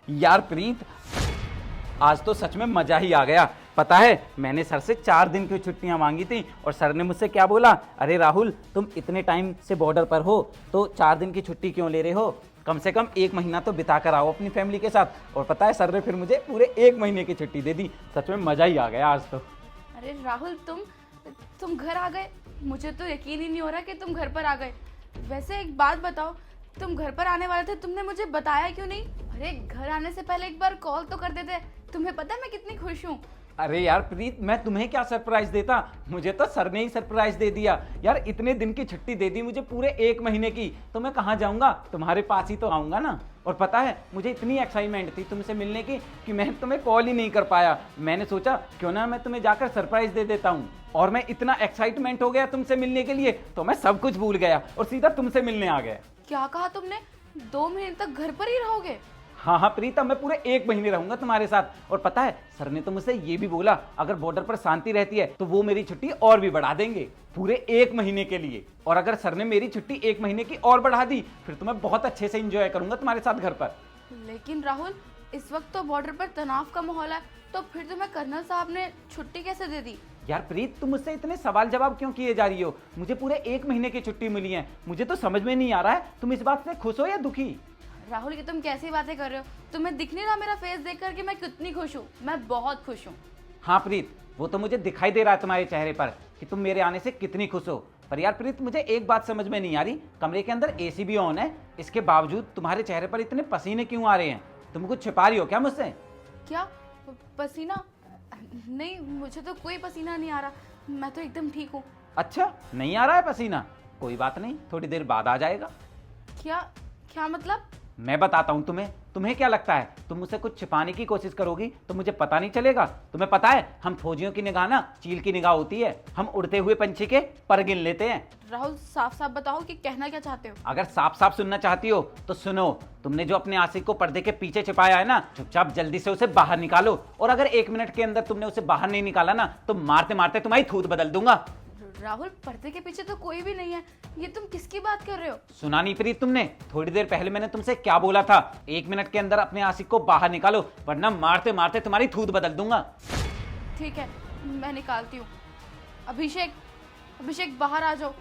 यार प्रीत, आज तो सच में मजा ही आ गया। पता है, मैंने सर से 4 दिन की छुट्टियां मांगी थी और सर ने मुझसे क्या बोला, अरे राहुल तुम इतने टाइम से बॉर्डर पर हो तो 4 दिन की छुट्टी क्यों ले रहे हो, कम से कम 1 महीना तो बिता कर आओ अपनी फैमिली के साथ। और पता है, सर ने फिर मुझे पूरे 1 महीने की छुट्टी दे दी। सच में मजा ही आ गया आज तो। अरे राहुल, तुम घर आ गए। मुझे तो यकीन ही नहीं हो रहा कि तुम घर पर आ गए। वैसे एक बात बताओ, तुम घर पर आने वाले थे, तुमने मुझे बताया क्यों नहीं? अरे घर आने से पहले एक बार कॉल तो कर देते। तुम्हें पता है मैं कितनी खुश हूँ। अरे यार प्रीत, मैं तुम्हें क्या सरप्राइज देता, मुझे तो सर ने ही सरप्राइज दे दिया। यार इतने दिन की छुट्टी दे दी मुझे, पूरे 1 महीने की, तो मैं कहाँ जाऊंगा, तुम्हारे पास ही तो आऊंगा ना। और पता है, मुझे इतनी एक्साइटमेंट थी तुमसे मिलने की कि मैं तुम्हें कॉल ही नहीं कर पाया। मैंने सोचा क्यों ना मैं तुम्हें जाकर सरप्राइज दे देता हूँ। और मैं इतना एक्साइटमेंट हो गया तुमसे मिलने के लिए, तो मैं सब कुछ भूल गया और सीधा तुमसे मिलने आ गया। क्या कहा तुमने? 2 महीने तक घर पर ही रहोगे? हाँ हाँ प्रीता, मैं पूरे 1 महीने रहूंगा तुम्हारे साथ। और पता है, सर ने तो मुझसे ये भी बोला, अगर बॉर्डर पर शांति रहती है तो वो मेरी छुट्टी और भी बढ़ा देंगे पूरे 1 महीने के लिए। और अगर सर ने मेरी छुट्टी 1 महीने की और बढ़ा दी, फिर तो मैं बहुत अच्छे से एंजॉय करूंगा तुम्हारे साथ घर पर। लेकिन राहुल, इस वक्त तो बॉर्डर पर तनाव का माहौल है, तो फिर तुम्हें कर्नल साहब ने छुट्टी कैसे दे दी? यार प्रीत, तुम मुझसे इतने सवाल जवाब क्यों किए जा रही हो? मुझे पूरे 1 महीने की छुट्टी मिली है। मुझे तो समझ में नहीं आ रहा है, तुम इस बात से खुश हो या दुखी? राहुल, ये तुम कैसी बातें कर रहे हो? तुम्हें दिख नहीं रहा मेरा फेस देखकर कि मैं कितनी खुश हूँ? मैं बहुत खुश हूँ। हाँ प्रीत, वो तो मुझे दिखाई दे रहा है तुम्हारे चेहरे पर कि तुम मेरे आने से कितनी खुश हो। पर यार प्रीत, मुझे एक बात समझ में नहीं आ रही, कमरे के अंदर एसी भी ऑन है, इसके बावजूद तुम्हारे चेहरे पर इतने पसीने क्यों आ रहे हैं? तुम कुछ छिपा रही हो क्या मुझसे? क्या पसीना? नहीं, मुझे तो कोई पसीना नहीं आ रहा। मैं तो एकदम ठीक हूँ। अच्छा, नहीं आ रहा है पसीना? कोई बात नहीं, थोड़ी देर बाद आ जाएगा। क्या क्या मतलब? मैं बताता हूँ तुम्हें। तुम्हें क्या लगता है, तुम मुझसे कुछ छिपाने की कोशिश करोगी तो मुझे पता नहीं चलेगा? तुम्हें पता है, हम फौजियों की निगाह ना चील की निगाह होती है, हम उड़ते हुए पंछी के पर गिन लेते हैं। राहुल, साफ साफ बताओ कि कहना क्या चाहते हो? अगर साफ साफ सुनना चाहती हो तो सुनो। तुमने जो अपने आशिक को पर्दे के पीछे छिपाया है ना, चुपचाप जल्दी से उसे बाहर निकालो। और अगर 1 मिनट के अंदर तुमने उसे बाहर नहीं निकाला ना, तो मारते मारते तुम्हारी थूत बदल दूंगा। राहुल, पर्दे के पीछे तो कोई भी नहीं है। ये तुम किसकी बात कर रहे हो? सुना नहीं प्रीत तुमने? थोड़ी देर पहले मैंने तुमसे क्या बोला था, 1 मिनट के अंदर अपने आशिक को बाहर निकालो, वरना मारते मारते तुम्हारी थूत बदल दूंगा। ठीक है, मैं निकालती हूँ। अभिषेक, अभिषेक बाहर आ जाओ।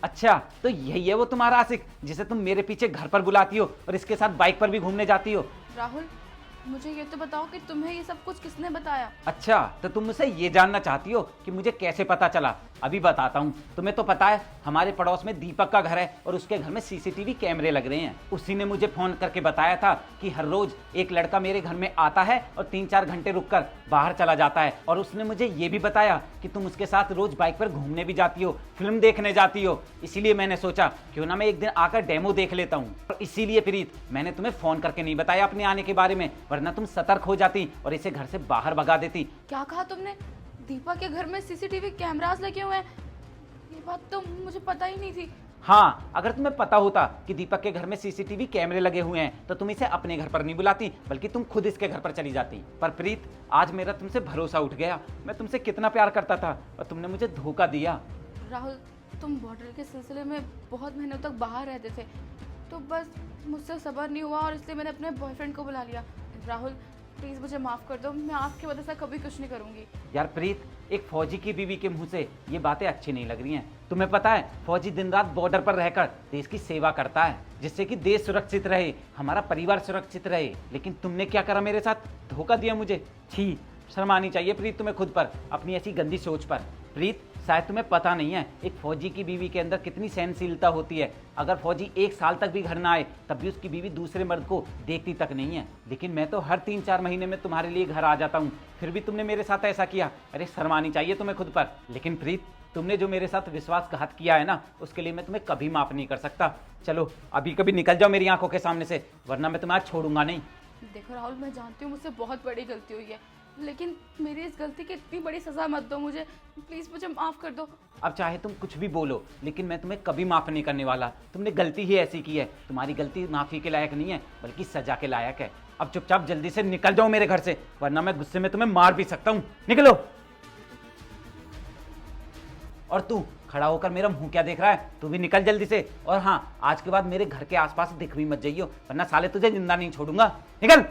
अच्छा, तो यही है वो तुम्हारा आशिक जिसे तुम मेरे पीछे घर पर बुलाती हो और इसके साथ बाइक पर भी घूमने जाती हो? राहुल, मुझे ये तो बताओ कि तुम्हें ये सब कुछ किसने बताया? अच्छा, तो तुम मुझसे ये जानना चाहती हो कि मुझे कैसे पता चला? अभी बताता हूँ। तुम्हें तो पता है, हमारे पड़ोस में दीपक का घर है और उसके घर में सीसीटीवी कैमरे लग रहे हैं। उसी ने मुझे फोन करके बताया था कि हर रोज एक लड़का मेरे घर में आता है और 3-4 घंटे रुककर बाहर चला जाता है। और उसने मुझे ये भी बताया कि तुम उसके साथ रोज बाइक पर घूमने भी जाती हो, फिल्म देखने जाती हो। इसीलिए मैंने सोचा क्यों ना मैं एक दिन आकर डेमो देख लेता हूँ। और इसीलिए प्रीत, मैंने तुम्हें फोन करके नहीं बताया अपने आने के बारे में, वरना तुम सतर्क हो जाती और इसे घर से बाहर भगा देती। क्या कहा तुमने? दीपक के घर में सीसीटीवी कैमरास लगे हुए हैं? ये बात तो मुझे पता ही नहीं थी। हाँ, अगर तुम्हें पता होता कि दीपक के घर में सीसीटीवी कैमरे लगे हुए हैं तो तुम इसे अपने घर पर नहीं बुलाती, बल्कि तुम खुद इसके घर पर चली जाती। पर प्रीत, आज मेरा तुमसे भरोसा उठ गया। मैं तुमसे कितना प्यार करता था और तुमने मुझे धोखा दिया। राहुल, तुम बॉर्डर के सिलसिले में बहुत महीनों तक बाहर रहते थे, तो बस मुझसे सब्र नहीं हुआ और इसलिए मैंने अपने बॉयफ्रेंड को बुला लिया। राहुल, प्लीज़ मुझे माफ़ कर दो। मैं आपकी वजह से कभी कुछ नहीं करूँगी। यार प्रीत, एक फौजी की बीवी के मुंह से ये बातें अच्छी नहीं लग रही हैं। तुम्हें पता है, फौजी दिन रात बॉर्डर पर रहकर देश की सेवा करता है, जिससे कि देश सुरक्षित रहे, हमारा परिवार सुरक्षित रहे। लेकिन तुमने क्या करा मेरे साथ? धोखा दिया मुझे। छी, शर्म आनी चाहिए प्रीत तुम्हें खुद पर, अपनी ऐसी गंदी सोच पर। प्रीत, शायद तुम्हें पता नहीं है, एक फौजी की बीवी के अंदर कितनी सहनशीलता होती है। अगर फौजी 1 साल तक भी घर ना आए, तब भी उसकी बीवी दूसरे मर्द को देखती तक नहीं है। लेकिन मैं तो हर 3-4 महीने में तुम्हारे लिए घर आ जाता हूँ, फिर भी तुमने मेरे साथ ऐसा किया। अरे शर्म आनी चाहिए तुम्हें खुद पर। लेकिन प्रीत, तुमने जो मेरे साथ विश्वासघात किया है ना, उसके लिए मैं तुम्हें कभी माफ नहीं कर सकता। चलो अभी कभी निकल जाओ मेरी आंखों के सामने से, वरना मैं तुम्हें आज छोड़ूंगा नहीं। देखो राहुल, मैं जानती हूँ मुझसे बहुत बड़ी गलती हुई है, लेकिन मेरी इस गलती की इतनी बड़ी सज़ा मत दो मुझे। प्लीज़ मुझे माफ़ कर दो। अब चाहे तुम कुछ भी बोलो, लेकिन मैं तुम्हें कभी माफ नहीं करने वाला। तुमने गलती ही ऐसी की है, तुम्हारी गलती माफी के लायक नहीं है, बल्कि सजा के लायक है। अब चुपचाप जल्दी से निकल जाओ मेरे घर से, वरना मैं गुस्से में तुम्हें मार भी सकता हूँ। निकलो। और तू खड़ा होकर मेरा मुंह क्या देख रहा है? तू भी निकल जल्दी से। और हाँ, आज के बाद मेरे घर के आसपास दिख भी मत जाइयो, वरना साले तुझे जिंदा नहीं छोड़ूंगा। निकल।